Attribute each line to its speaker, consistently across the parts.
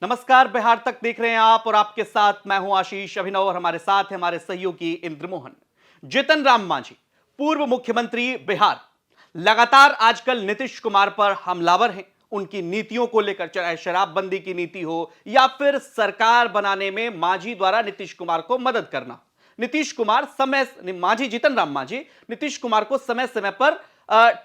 Speaker 1: नमस्कार, बिहार तक देख रहे हैं आप और आपके साथ मैं हूं आशीष अभिनव और हमारे साथ है हमारे सहयोगी इंद्रमोहन। जीतन राम मांझी, पूर्व मुख्यमंत्री बिहार, लगातार आजकल नीतीश कुमार पर हमलावर हैं। उनकी नीतियों को लेकर, चाहे शराबबंदी की नीति हो या फिर सरकार बनाने में मांझी द्वारा नीतीश कुमार को मदद करना। नीतीश कुमार मांझी, जीतन राम मांझी नीतीश कुमार को समय समय पर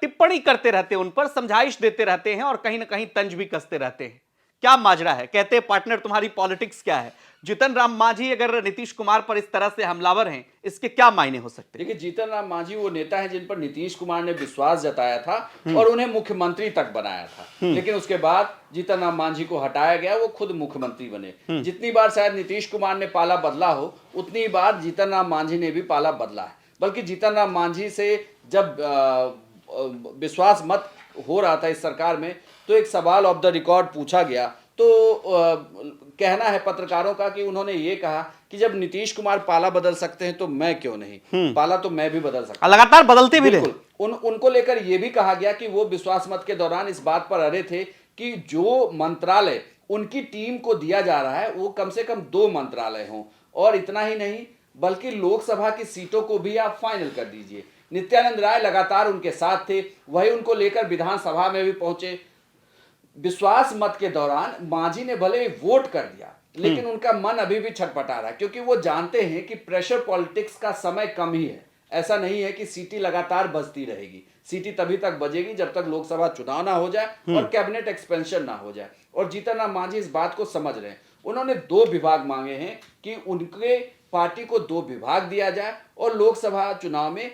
Speaker 1: टिप्पणी करते रहते हैं, उन पर समझाइश देते रहते हैं और कहीं ना कहीं तंज भी कसते रहते हैं। क्या माजरा है? कहते हैं पार्टनर तुम्हारी पॉलिटिक्स क्या है। जीतन राम मांझी अगर नीतीश कुमार पर इस तरह से हमलावर हैं, इसके क्या मायने हो सकते हैं?
Speaker 2: देखिए, जीतन राम मांझी वो नेता है जिन पर नीतीश कुमार ने विश्वास जताया था और उन्हें मुख्यमंत्री तक बनाया था। लेकिन उसके बाद जीतन राम मांझी को हटाया गया, वो खुद मुख्यमंत्री बने। जितनी बार शायद नीतीश कुमार ने पाला बदला हो, उतनी बार जीतन राम मांझी ने भी पाला बदला है। बल्कि जीतन राम मांझी से जब विश्वास मत हो रहा था इस सरकार में, तो एक सवाल ऑफ द रिकॉर्ड पूछा गया, तो कहना है पत्रकारों का कि उन्होंने ये कहा कि जब नीतीश कुमार पाला बदल सकते हैं तो मैं क्यों नहीं, पाला तो मैं भी बदल सकता हूं।
Speaker 1: लगातार बदलते भी रहे।
Speaker 2: उनको लेकर यह भी कहा गया कि वो विश्वास मत के दौरान इस बात पर अड़े थे कि जो मंत्रालय उनकी टीम को दिया जा रहा है वो कम से कम 2 मंत्रालय हों, और इतना ही नहीं बल्कि लोकसभा की सीटों को भी आप फाइनल कर दीजिए। नित्यानंद राय लगातार उनके साथ थे, वही उनको लेकर विधानसभा में भी पहुंचे। विश्वास मत के दौरान मांझी ने भले ही वोट कर दिया, लेकिन उनका मन अभी भी छटपटा रहा है, क्योंकि वो जानते हैं कि प्रेशर पॉलिटिक्स का समय कम ही है। ऐसा नहीं है कि सीटी लगातार बजती रहेगी। सीटी तभी तक बजेगी जब तक लोकसभा चुनाव ना हो जाए और कैबिनेट एक्सपेंशन ना हो जाए। और जीतन राम मांझी इस बात को समझ रहे हैं। उन्होंने 2 विभाग मांगे हैं कि उनके पार्टी को 2 विभाग दिया जाए और लोकसभा चुनाव में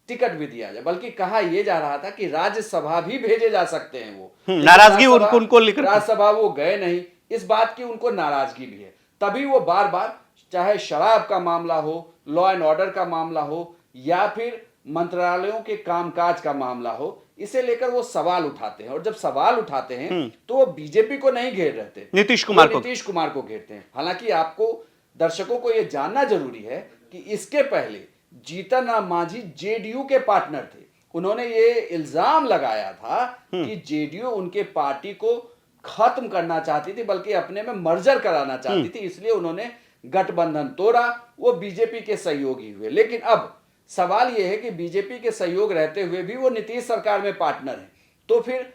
Speaker 2: टिकट भी दिया जाए। बल्कि कहा यह जा रहा था कि राज्यसभा भी भेजे जा सकते हैं। वो
Speaker 1: नाराजगी उनको लेकर
Speaker 2: राज्यसभा वो गए नहीं, इस बात की उनको नाराजगी भी है। तभी वो बार बार, चाहे शराब का मामला हो, लॉ एंड ऑर्डर का मामला हो या फिर मंत्रालयों के कामकाज का मामला हो, इसे लेकर वो सवाल उठाते हैं। और जब सवाल उठाते हैं तो वो बीजेपी को नहीं घेर रहे थे,
Speaker 1: नीतीश
Speaker 2: कुमार को घेरते हैं। हालांकि आपको, दर्शकों को यह जानना जरूरी है कि इसके पहले जीतन राम मांझी जेडीयू के पार्टनर थे। उन्होंने ये इल्जाम लगाया था कि जेडीयू उनके पार्टी को खत्म करना चाहती थी, बल्कि अपने में मर्जर कराना चाहती थी, इसलिए उन्होंने गठबंधन तोड़ा, वो बीजेपी के सहयोगी हुए। लेकिन अब सवाल यह है कि बीजेपी के सहयोग रहते हुए भी वो नीतीश सरकार में पार्टनर है, तो फिर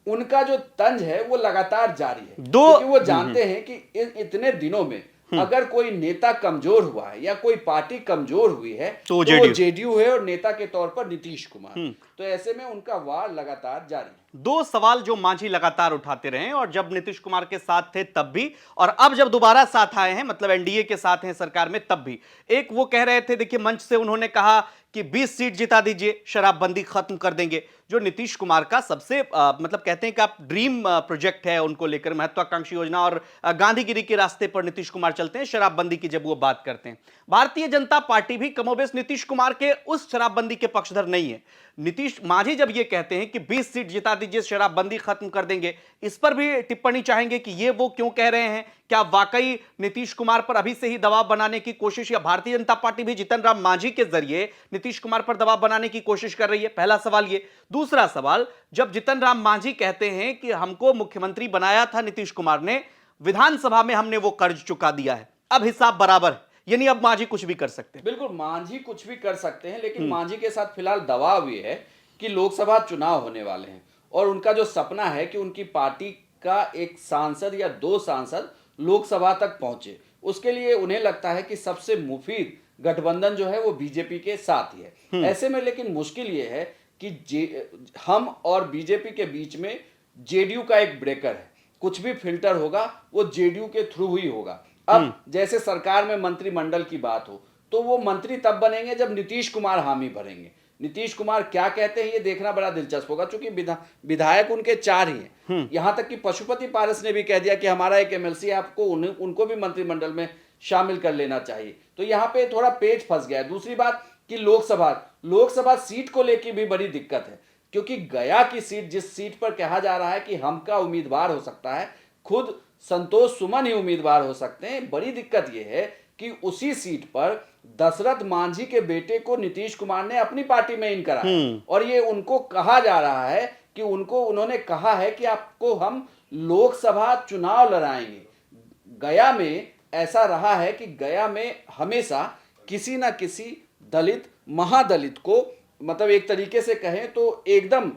Speaker 2: उनका जो तंज है वो लगातार जारी है। क्योंकि वो जानते हैं कि इतने दिनों में अगर कोई नेता कमजोर हुआ है या कोई पार्टी कमजोर हुई है तो वो जेडीयू है, और नेता के तौर पर नीतीश कुमार। तो ऐसे में उनका वार लगातार जारी है।
Speaker 1: 2 सवाल जो मांझी लगातार उठाते रहे, और जब नीतीश कुमार के साथ थे तब भी, और अब जब दोबारा साथ आए हैं, मतलब एनडीए के साथ हैं सरकार में, तब भी। एक वो कह रहे थे, देखिए मंच से उन्होंने कहा कि 20 सीट जिता दीजिए, शराबबंदी खत्म कर देंगे, जो नीतीश कुमार का सबसे मतलब कहते हैं कि आप ड्रीम प्रोजेक्ट है उनको लेकर, महत्वाकांक्षी योजना, और गांधीगिरी के रास्ते पर नीतीश कुमार चलते हैं शराबबंदी की जब वो बात करते हैं। भारतीय जनता पार्टी भी कमोबेश नीतीश कुमार के उस शराबबंदी के पक्षधर नहीं है। नीतीश मांझी जब ये कहते हैं कि 20 सीट जिता दीजिए, शराबबंदी खत्म कर देंगे, इस पर भी टिप्पणी चाहेंगे कि ये वो क्यों कह रहे हैं? क्या वाकई नीतीश कुमार पर अभी से ही दबाव बनाने की कोशिश, या भारतीय जनता पार्टी भी जीतन राम मांझी के जरिए नीतीश कुमार पर दबाव बनाने की कोशिश कर रही है? पहला सवाल ये। दूसरा सवाल, जब जीतन राम मांझी कहते हैं कि हमको मुख्यमंत्री बनाया था नीतीश कुमार ने, विधानसभा में हमने वो कर्ज चुका दिया है, अब हिसाब बराबर है, यानी अब मांझी कुछ भी कर सकते हैं।
Speaker 2: बिल्कुल, मांझी कुछ भी कर सकते हैं, लेकिन मांझी के साथ फिलहाल दबाव ये है कि लोकसभा चुनाव होने वाले हैं, और उनका जो सपना है कि उनकी पार्टी का एक सांसद या 2 सांसद लोकसभा तक पहुंचे। उसके लिए उन्हें लगता है कि सबसे मुफीद गठबंधन जो है वो बीजेपी के साथ ही है। ऐसे में लेकिन मुश्किल ये है कि हम और बीजेपी के बीच में जेडीयू का एक ब्रेकर है। कुछ भी फिल्टर होगा वो जेडीयू के थ्रू ही होगा। अब जैसे सरकार में मंत्रिमंडल की बात हो, तो वो मंत्री तब बनेंगे जब नीतीश कुमार हामी भरेंगे। नीतीश कुमार क्या कहते हैं ये देखना बड़ा दिलचस्प होगा, क्योंकि विधायक उनके 4 ही हैं। यहां तक कि पशुपति पारस ने भी कह दिया कि हमारा एक एमएलसी है, आपको उनको भी मंत्रिमंडल में शामिल कर लेना चाहिए। तो यहाँ पे थोड़ा पेच फंस गया है। दूसरी बात कि लोकसभा सीट को लेकर भी बड़ी दिक्कत है, क्योंकि गया की सीट, जिस सीट पर कहा जा रहा है कि हम का उम्मीदवार हो सकता है, खुद संतोष सुमन ही उम्मीदवार हो सकते हैं। बड़ी दिक्कत यह है कि उसी सीट पर दशरथ मांझी के बेटे को नीतीश कुमार ने अपनी पार्टी में इन करा, और ये उनको कहा जा रहा है कि उन्होंने कहा है कि आपको हम लोकसभा चुनाव लड़ाएंगे। गया में ऐसा रहा है कि गया में हमेशा किसी ना किसी दलित महादलित को, मतलब एक तरीके से कहें तो एकदम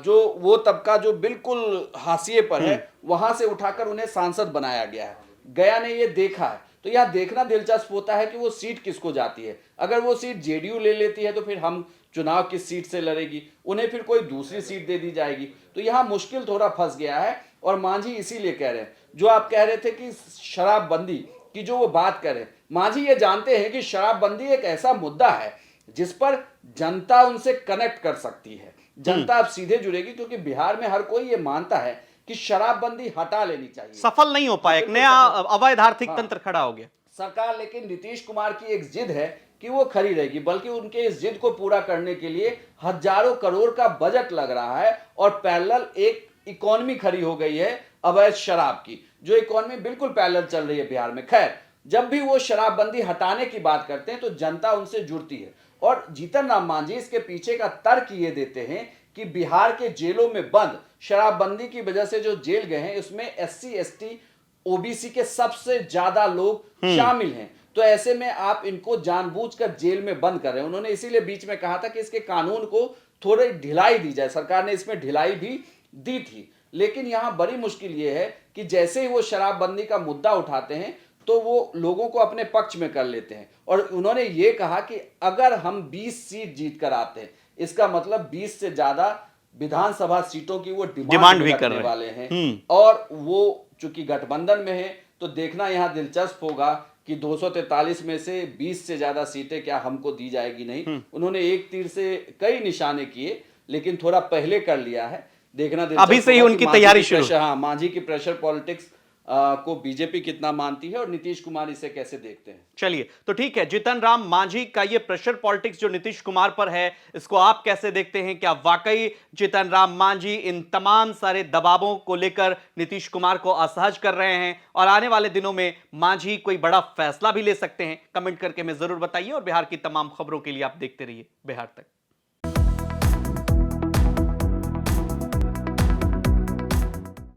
Speaker 2: जो वो तबका जो बिल्कुल हाशिए पर है वहां से उठाकर उन्हें सांसद बनाया गया है। गया ने ये देखा है, तो यह देखना दिलचस्प होता है कि वो सीट किसको जाती है। अगर वो सीट जेडीयू ले लेती है तो फिर हम चुनाव किस सीट से लड़ेगी, उन्हें फिर कोई दूसरी सीट दे दी जाएगी। तो यहाँ मुश्किल थोड़ा फंस गया है और मांझी इसीलिए कह रहे हैं, जो आप कह रहे थे कि शराबबंदी की जो वो बात कर रहे हैं, मांझी ये जानते हैं कि शराबबंदी एक ऐसा मुद्दा है जिस पर जनता उनसे कनेक्ट कर सकती है, जनता अब सीधे जुड़ेगी, क्योंकि बिहार में हर कोई ये मानता है कि शराबबंदी हटा लेनी चाहिए।
Speaker 1: सफल नहीं हो पाया, एक नया अवैध आर्थिक तंत्र खड़ा हो गया
Speaker 2: सरकार, लेकिन नीतीश कुमार की एक जिद है कि वो खड़ी रहेगी, बल्कि उनके इस जिद को पूरा करने के लिए हजारों करोड़ का बजट लग रहा है और पैरेलल एक इकोनॉमी खड़ी हो गई है अवैध शराब की, जो इकोनॉमी बिल्कुल पैरेलल चल रही है बिहार में। खैर, जब भी वो शराबबंदी हटाने की बात करते हैं तो जनता उनसे जुड़ती है, और जीतन राम मांझी इसके पीछे का तर्क ये देते हैं कि बिहार के जेलों में बंद शराबबंदी की वजह से जो जेल गए हैं उसमें एससी एसटी ओबीसी के सबसे ज्यादा लोग शामिल हैं, तो ऐसे में आप इनको जानबूझकर जेल में बंद कर रहे हैं। उन्होंने इसीलिए बीच में कहा था कि इसके कानून को थोड़ी ढिलाई दी जाए, सरकार ने इसमें ढिलाई भी दी थी। लेकिन यहां बड़ी मुश्किल यह है कि जैसे ही वो शराबबंदी का मुद्दा उठाते हैं तो वो लोगों को अपने पक्ष में कर लेते हैं, और उन्होंने ये कहा कि अगर हम 20 सीट जीत कर आते हैं, इसका मतलब 20 से ज्यादा विधानसभा सीटों की वो डिमांड भी करने वाले हैं। और वो चूंकि गठबंधन में है तो देखना यहां दिलचस्प होगा कि 243 में से 20 से ज्यादा सीटें क्या हमको दी जाएगी नहीं। उन्होंने एक तीर से कई निशाने किए, लेकिन थोड़ा पहले कर लिया है। देखना
Speaker 1: अभी से ही उनकी तैयारी शुरू।
Speaker 2: हाँ, मांझी की प्रेशर पॉलिटिक्स को बीजेपी कितना मानती है और नीतीश कुमार इसे कैसे देखते हैं।
Speaker 1: चलिए, तो ठीक है, जीतन राम मांझी का ये प्रेशर पॉलिटिक्स जो नीतीश कुमार पर है, इसको आप कैसे देखते हैं? क्या वाकई जीतन राम मांझी इन तमाम सारे दबावों को लेकर नीतीश कुमार को असहज कर रहे हैं और आने वाले दिनों में मांझी कोई बड़ा फैसला भी ले सकते हैं? कमेंट करके हमें जरूर बताइए और बिहार की तमाम खबरों के लिए आप देखते रहिए बिहार तक।